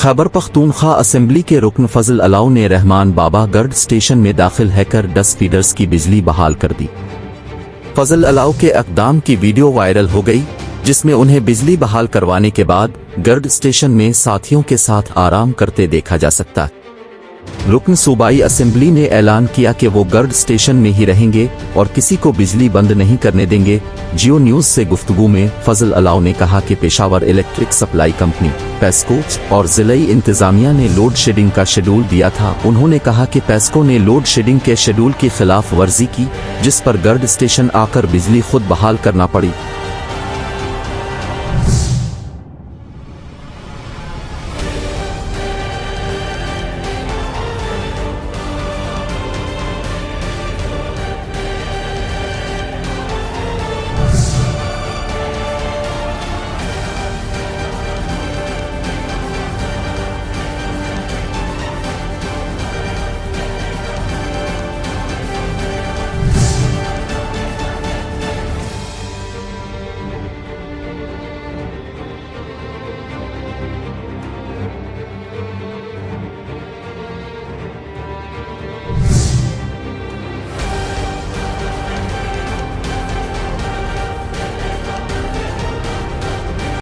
Khyber Pakhtunkhwa assembly के रुकन फजल allow ने रहमान बाबा गर्ड स्टेशन में दाखिल हैकर 10 फीडर्स की बिजली बहाल कर दी। फजल अलाउ के इक़दाम की वीडियो वायरल हो गई, जिसमें उन्हें बिजली बहाल करवाने के बाद गर्ड स्टेशन में साथियों के साथ आराम करते देखा जा सकता है। रुकन सूबाई असेंबली ने ऐलान किया कि वो गर्ड स्टेशन में ही रहेंगे और किसी को बिजली बंद नहीं करने देंगे। जियो न्यूज से गुफ्तगू में फजल अलाउ ने कहा कि Peshawar electric supply company PESCO और जिलाई इंतजामिया ने लोड शेडिंग का शेड्यूल दिया था। उन्होंने कहा कि पेस्को ने लोड शेडिंग के शेड्यूल की खिलाफ वर्जी की, जिस पर गर्ड स्टेशन आकर बिजली खुद बहाल करना पड़ी।